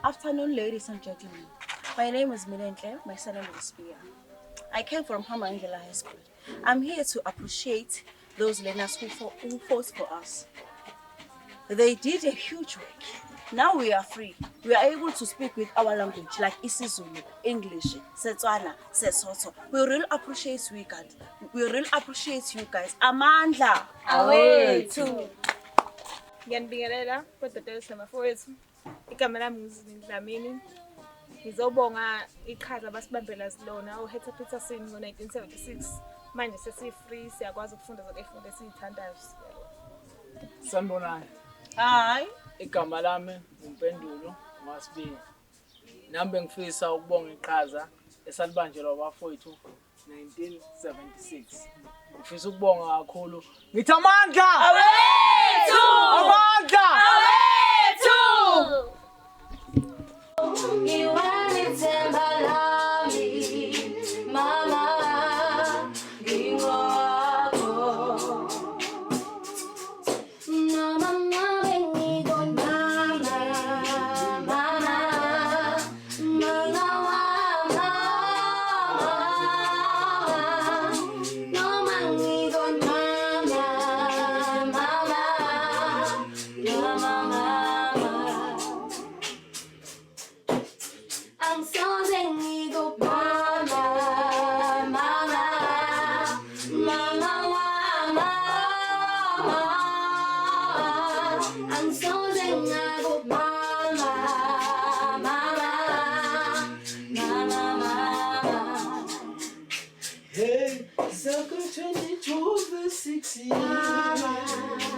Afternoon, ladies and gentlemen. My name is Milentle. My surname is Spear. I came from Hamangela High School. I'm here to appreciate those learners who fought for us. They did a huge work. Now we are free. We are able to speak with our language like isiZulu, English, Setswana, Sesotho. We really appreciate you guys. We really appreciate you guys. Amandla. Awethu. Ngiyanibingelela kodwa semafowethu. Igama lami ngizindlamini. Ngizobonga iqhaza abasibambela silona uHector Peterson ngo1976. Manje sesi-free siyakwazi ukufunda zonke izifundo esizithandayo. Sanibonani. Hi. Igama lami uMpendulo Masibini. Nami bengifisa ukubonga iqhaza esalibanjelwa abafowethu 1976. Ngifisa ukubonga kakhulu. Ngithi amandla! Awethu! Amandla! Awethu! Hey, Circle 22 verse 16.